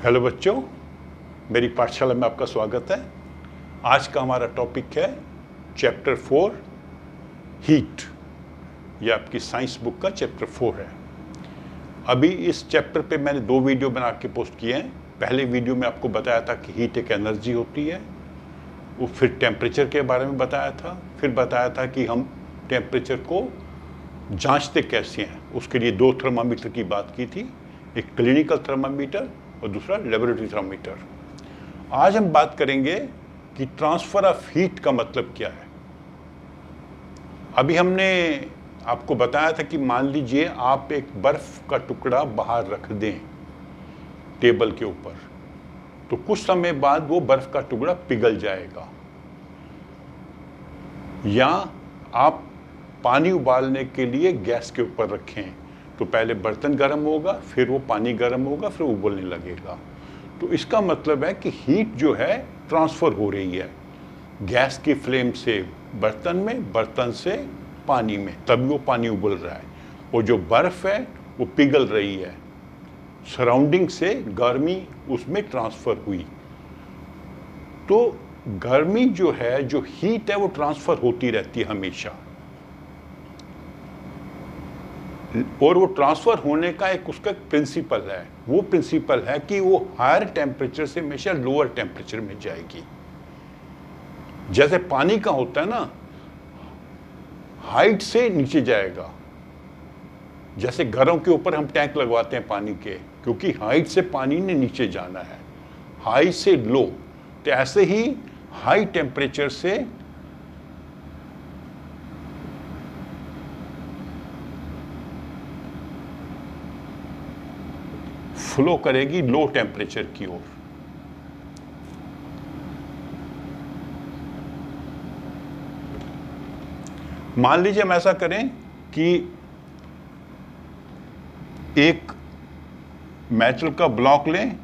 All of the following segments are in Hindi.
हेलो बच्चों, मेरी पाठशाला में आपका स्वागत है। आज का हमारा टॉपिक है चैप्टर 4 हीट। यह आपकी साइंस बुक का चैप्टर 4 है। अभी इस चैप्टर पे मैंने 2 वीडियो बना के पोस्ट किए हैं। पहले वीडियो में आपको बताया था कि हीट एक एनर्जी होती है, वो फिर टेम्परेचर के बारे में बताया था, फिर बताया था कि हम टेम्परेचर को जांचते कैसे हैं। उसके लिए 2 थर्मामीटर की बात की थी, एक क्लिनिकल थर्मामीटर और दूसरा लेबोरेटरी थर्मामीटर। आज हम बात करेंगे कि ट्रांसफर ऑफ हीट का मतलब क्या है। अभी हमने आपको बताया था कि मान लीजिए आप एक बर्फ का टुकड़ा बाहर रख दें टेबल के ऊपर, तो कुछ समय बाद वो बर्फ का टुकड़ा पिघल जाएगा। या आप पानी उबालने के लिए गैस के ऊपर रखें, तो पहले बर्तन गर्म होगा, फिर वो पानी गर्म होगा, फिर उबलने लगेगा। तो इसका मतलब है कि हीट जो है ट्रांसफ़र हो रही है गैस की फ्लेम से बर्तन में, बर्तन से पानी में, तभी वो पानी उबल रहा है। और जो बर्फ़ है वो पिघल रही है, सराउंडिंग से गर्मी उसमें ट्रांसफ़र हुई। तो गर्मी जो है, जो हीट है, वो ट्रांसफ़र होती रहती है हमेशा। और वो ट्रांसफ़र होने का एक उसका प्रिंसिपल है। वो प्रिंसिपल है कि वो हायर टेम्परेचर से हमेशा लोअर टेम्परेचर में जाएगी। जैसे पानी का होता है ना, हाइट से नीचे जाएगा। जैसे घरों के ऊपर हम टैंक लगवाते हैं पानी के, क्योंकि हाइट से पानी ने नीचे जाना है, हाई से लो। तो ऐसे ही हाई टेम्परेचर से फ्लो करेगी लो टेम्परेचर की ओर। मान लीजिए हम ऐसा करें कि एक मेटल का ब्लॉक लें,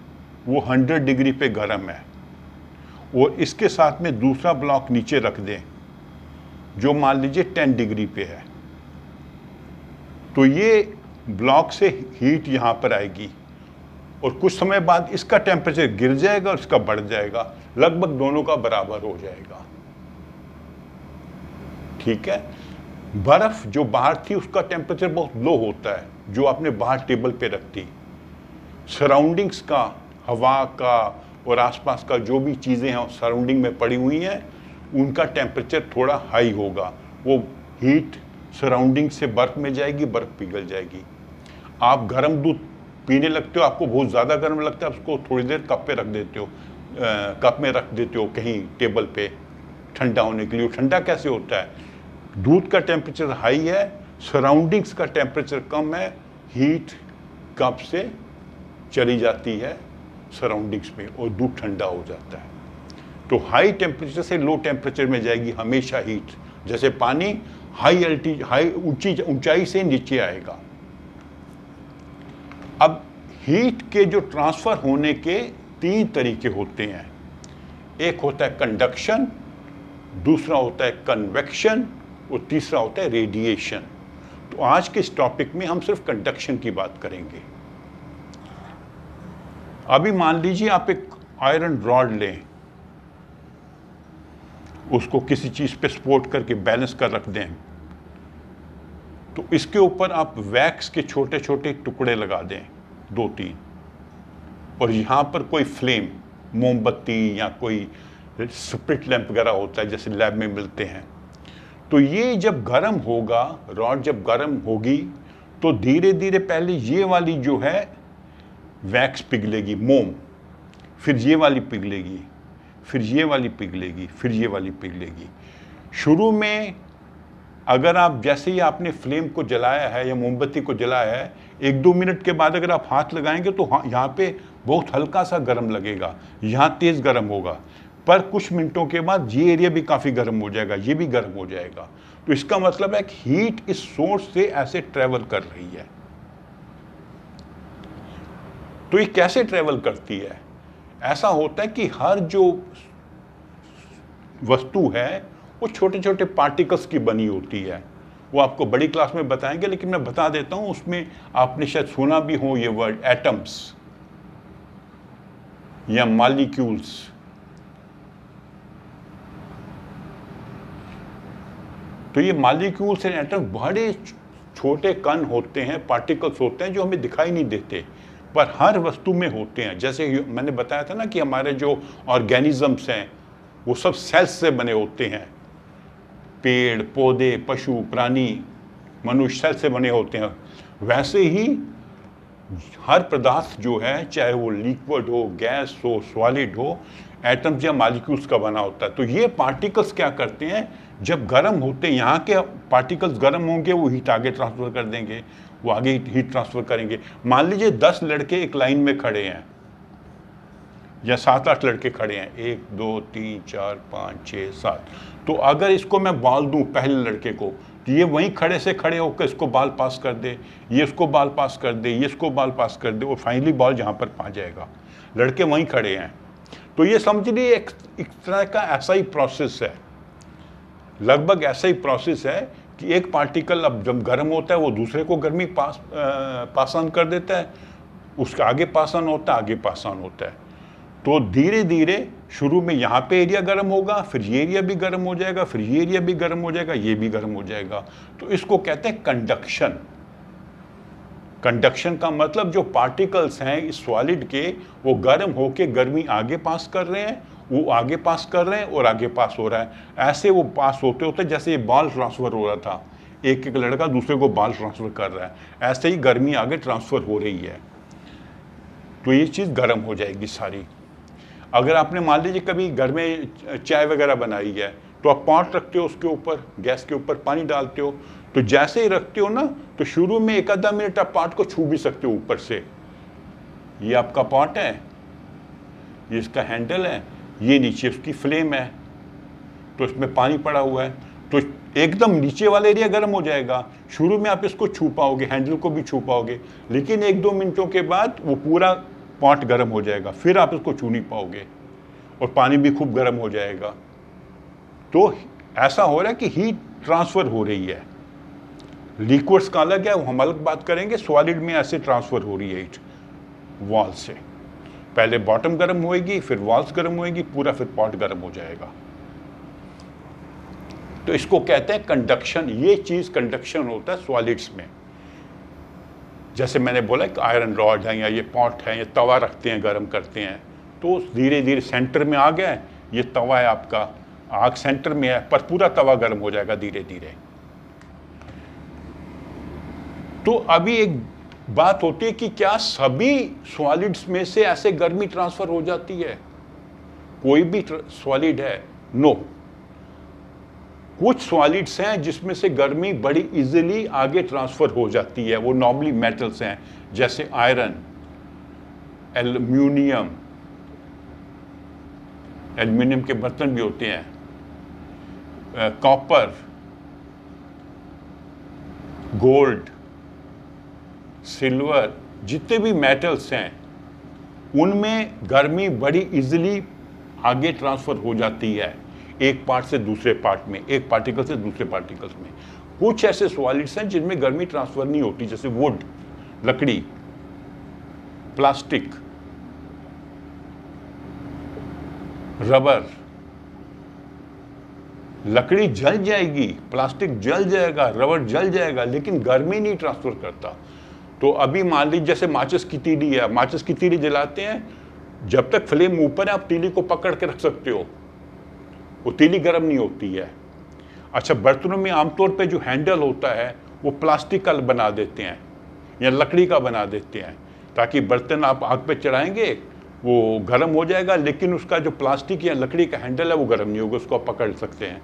वो 100 डिग्री पे गर्म है, और इसके साथ में दूसरा ब्लॉक नीचे रख दें जो मान लीजिए 10 डिग्री पे है। तो ये ब्लॉक से हीट यहाँ पर आएगी, और कुछ समय बाद इसका टेम्परेचर गिर जाएगा और इसका बढ़ जाएगा, लगभग दोनों का बराबर हो जाएगा। ठीक है। बर्फ जो बाहर थी उसका टेम्परेचर बहुत लो होता है, जो आपने बाहर टेबल पे रखती। सराउंडिंग्स का, हवा का और आसपास का जो भी चीज़ें हैं सराउंडिंग में पड़ी हुई हैं, उनका टेम्परेचर थोड़ा हाई होगा। वो हीट सराउंडिंग से बर्फ में जाएगी, बर्फ पिघल जाएगी। आप गर्म दूध पीने लगते हो, आपको बहुत ज़्यादा गर्म लगता है, उसको थोड़ी देर कप पे रख देते हो, कप में रख देते हो कहीं टेबल पे ठंडा होने के लिए। ठंडा कैसे होता है? दूध का टेम्परेचर हाई है, सराउंडिंग्स का टेम्परेचर कम है, हीट कप से चली जाती है सराउंडिंग्स में और दूध ठंडा हो जाता है। तो हाई टेम्परेचर से लो टेम्परेचर में जाएगी हमेशा हीट। जैसे पानी हाई ऊंचाई से नीचे आएगा। अब हीट के जो ट्रांसफ़र होने के 3 तरीके होते हैं। एक होता है कंडक्शन, दूसरा होता है कन्वेक्शन, और तीसरा होता है रेडिएशन। तो आज के इस टॉपिक में हम सिर्फ कंडक्शन की बात करेंगे। अभी मान लीजिए आप एक आयरन रॉड लें, उसको किसी चीज़ पे सपोर्ट करके बैलेंस कर रख दें, तो इसके ऊपर आप वैक्स के छोटे छोटे टुकड़े लगा दें, 2-3, और यहाँ पर कोई फ्लेम, मोमबत्ती या कोई स्प्रिट लैंप वगैरह होता है जैसे लैब में मिलते हैं। तो ये जब गर्म होगा, रॉड जब गर्म होगी, तो धीरे धीरे पहले ये वाली जो है वैक्स पिघलेगी, मोम, फिर ये वाली पिघलेगी, फिर ये वाली पिघलेगी, फिर ये वाली पिघलेगी। शुरू में अगर आप जैसे ही आपने फ्लेम को जलाया है या मोमबत्ती को जलाया है, 1-2 मिनट के बाद अगर आप हाथ लगाएंगे तो यहाँ पे बहुत हल्का सा गर्म लगेगा, यहाँ तेज़ गर्म होगा। पर कुछ मिनटों के बाद ये एरिया भी काफ़ी गर्म हो जाएगा, ये भी गर्म हो जाएगा। तो इसका मतलब है कि हीट इस सोर्स से ऐसे ट्रेवल कर रही है। तो ये कैसे ट्रेवल करती है? ऐसा होता है कि हर जो वस्तु है वो छोटे छोटे पार्टिकल्स की बनी होती है। वो आपको बड़ी क्लास में बताएंगे, लेकिन मैं बता देता हूँ, उसमें आपने शायद सुना भी हो ये वर्ड, एटम्स। या मॉलिक्यूल्स। तो ये मॉलिक्यूल्स एंड एटम बड़े छोटे कण होते हैं, पार्टिकल्स होते हैं जो हमें दिखाई नहीं देते पर हर वस्तु में होते हैं। जैसे मैंने बताया था ना कि हमारे जो ऑर्गेनिजम्स हैं वो सब सेल्स से बने होते हैं, पेड़ पौधे पशु प्राणी मनुष्य सेल से बने होते हैं। वैसे ही हर पदार्थ जो है, चाहे वो लिक्विड हो, गैस हो, सॉलिड हो, एटम्स या मॉलिक्यूल्स का बना होता है। तो ये पार्टिकल्स क्या करते हैं, जब गर्म होते हैं, यहाँ के पार्टिकल्स गर्म होंगे, वो हीट आगे ट्रांसफर कर देंगे, वो आगे हीट ट्रांसफर करेंगे। मान लीजिए 10 लड़के एक लाइन में खड़े हैं या 7-8 लड़के खड़े हैं, 1 2 3 4 5 6 7। तो अगर इसको मैं बॉल दूं पहले लड़के को, तो ये वहीं खड़े से खड़े होकर इसको बॉल पास कर दे, ये इसको बॉल पास कर दे, ये इसको बॉल पास कर दे, और फाइनली बॉल यहाँ पर पहुँच जाएगा। लड़के वहीं खड़े हैं। तो ये समझ लीजिए एक तरह का ऐसा ही प्रोसेस है, लगभग ऐसा ही प्रोसेस है कि एक पार्टिकल अब जब गर्म होता है वो दूसरे को गर्मी पास ऑन कर देता है, उसका आगे पास ऑन होता है, आगे पास ऑन होता है। तो धीरे धीरे शुरू में यहाँ पे एरिया गर्म होगा, फिर ये एरिया भी गर्म हो जाएगा, फिर ये एरिया भी गर्म हो जाएगा, ये भी गर्म हो जाएगा। तो इसको कहते हैं कंडक्शन। कंडक्शन का मतलब जो पार्टिकल्स हैं इस सॉलिड के, वो गर्म होके गर्मी आगे पास कर रहे हैं, वो आगे पास कर रहे हैं और आगे पास हो रहा है। ऐसे वो पास होते होते जैसे ये बॉल ट्रांसफर हो रहा था, एक एक लड़का दूसरे को बॉल ट्रांसफर कर रहा है, ऐसे ही गर्मी आगे ट्रांसफर हो रही है। तो ये चीज़ गर्म हो जाएगी सारी। अगर आपने मान लीजिए कभी घर में चाय वगैरह बनाई है, तो आप पॉट रखते हो, उसके ऊपर गैस के ऊपर पानी डालते हो, तो जैसे ही रखते हो ना, तो शुरू में 1-आधा मिनट आप पॉट को छू भी सकते हो ऊपर से। ये आपका पॉट है, ये इसका हैंडल है, ये नीचे उसकी फ्लेम है, तो इसमें पानी पड़ा हुआ है, तो एकदम नीचे वाला एरिया गर्म हो जाएगा। शुरू में आप इसको छू पाओगे, हैंडल को भी छू पाओगे, लेकिन 1-2 मिनटों के बाद वो पूरा पॉट गर्म हो जाएगा, फिर आप इसको छू नहीं पाओगे और पानी भी खूब गर्म हो जाएगा। तो ऐसा हो रहा है कि हीट ट्रांसफर हो रही है। लिक्विड्स का अलग है, हम अलग बात करेंगे। सॉलिड में ऐसे ट्रांसफर हो रही है हीट वॉल से। पहले बॉटम गर्म होएगी, फिर वॉल्स गर्म होएगी, पूरा फिर पॉट गर्म हो जाएगा। तो इसको कहते हैं कंडक्शन। ये चीज कंडक्शन होता है सॉलिड्स में। जैसे मैंने बोला कि आयरन रॉड है या ये पॉट है, ये तवा रखते हैं, गर्म करते हैं, तो धीरे धीरे सेंटर में आ गया, ये तवा है आपका, आग सेंटर में है, पर पूरा तवा गर्म हो जाएगा धीरे धीरे। तो अभी एक बात होती है कि क्या सभी सॉलिड्स में से ऐसे गर्मी ट्रांसफर हो जाती है? कोई भी सॉलिड है? नो। कुछ सॉलिड्स हैं जिसमें से गर्मी बड़ी इजीली आगे ट्रांसफर हो जाती है, वो नॉर्मली मेटल्स हैं, जैसे आयरन, एल्यूमिनियम, एल्यूमिनियम के बर्तन भी होते हैं, कॉपर, गोल्ड, सिल्वर, जितने भी मेटल्स हैं उनमें गर्मी बड़ी इजीली आगे ट्रांसफर हो जाती है, एक पार्ट से दूसरे पार्ट में, एक पार्टिकल से दूसरे पार्टिकल्स में। कुछ ऐसे सॉलिड्स हैं जिनमें गर्मी ट्रांसफर नहीं होती, जैसे वुड, लकड़ी, प्लास्टिक, रबर। लकड़ी जल जाएगी, प्लास्टिक जल जाएगा, रबर जल जाएगा, लेकिन गर्मी नहीं ट्रांसफर करता। तो अभी मान लीजिए जैसे माचिस की तीली है, माचिस की तीली जलाते हैं, जब तक फ्लेम ऊपर है आप तीली को पकड़ के रख सकते हो, वो तीली गर्म नहीं होती है। अच्छा, बर्तनों में आमतौर पे जो हैंडल होता है वो प्लास्टिक का बना देते हैं या लकड़ी का बना देते हैं, ताकि बर्तन आप आग पे चढ़ाएंगे वो गर्म हो जाएगा, लेकिन उसका जो प्लास्टिक या लकड़ी का हैंडल है वो गर्म नहीं होगा, उसको आप पकड़ सकते हैं।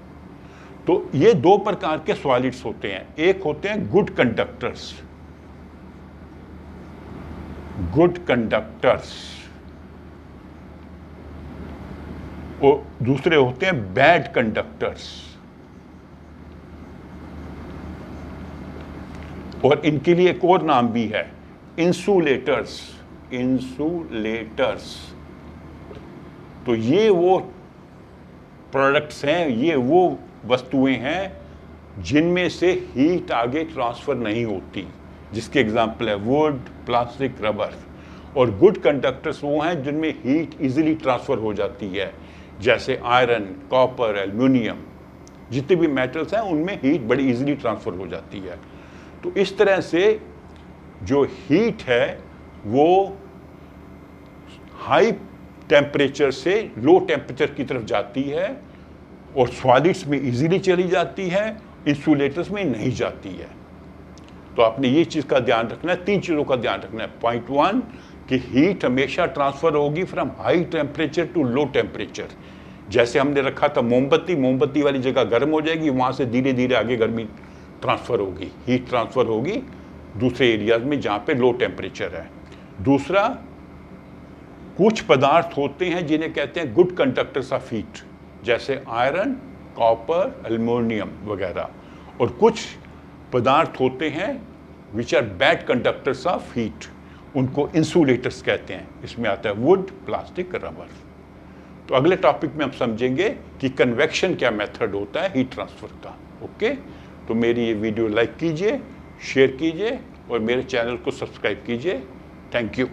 तो ये दो प्रकार के सॉलिड्स होते हैं। एक होते हैं गुड कंडक्टर्स, गुड कंडक्टर्स, और दूसरे होते हैं बैड कंडक्टर्स। और इनके लिए एक और नाम भी है, इंसुलेटर्स, इंसुलेटर्स। तो ये वो प्रोडक्ट्स हैं, ये वो वस्तुएं हैं जिनमें से हीट आगे ट्रांसफर नहीं होती, जिसके एग्जाम्पल है वुड, प्लास्टिक, रबर। और गुड कंडक्टर्स वो हैं जिनमें हीट इजीली ट्रांसफ़र हो जाती है, जैसे आयरन, कॉपर, एल्युमिनियम, जितने भी मेटल्स हैं उनमें हीट बड़ी इजीली ट्रांसफ़र हो जाती है। तो इस तरह से जो हीट है वो हाई टेम्परेचर से लो टेम्परेचर की तरफ जाती है और सॉलिड्स में इजीली चली जाती है, इंसुलेटर्स में नहीं जाती है। तो आपने ये चीज़ का ध्यान रखना है, 3 चीज़ों का ध्यान रखना है। पॉइंट 1 कि हीट हमेशा ट्रांसफ़र होगी from high temperature to low temperature. जैसे हमने रखा था मोमबत्ती वाली जगह गर्म हो जाएगी, वहाँ से धीरे धीरे आगे गर्मी ट्रांसफ़र होगी, हीट ट्रांसफ़र होगी दूसरे एरियाज में जहाँ पे लो टेम्परेचर है। दूसरा, कुछ पदार्थ होते हैं जिन्हें कहते हैं गुड कंडक्टर्स ऑफ हीट, जैसे आयरन, कॉपर, एल्युमिनियम वगैरह, और कुछ पदार्थ होते हैं which are bad conductors of heat, उनको इंसुलेटर्स कहते हैं। इसमें आता है वुड, प्लास्टिक, रबर। तो अगले टॉपिक में हम समझेंगे कि कन्वेक्शन क्या मेथड होता है हीट ट्रांसफर का। ओके, तो मेरी ये वीडियो लाइक कीजिए, शेयर कीजिए और मेरे चैनल को सब्सक्राइब कीजिए। Thank you.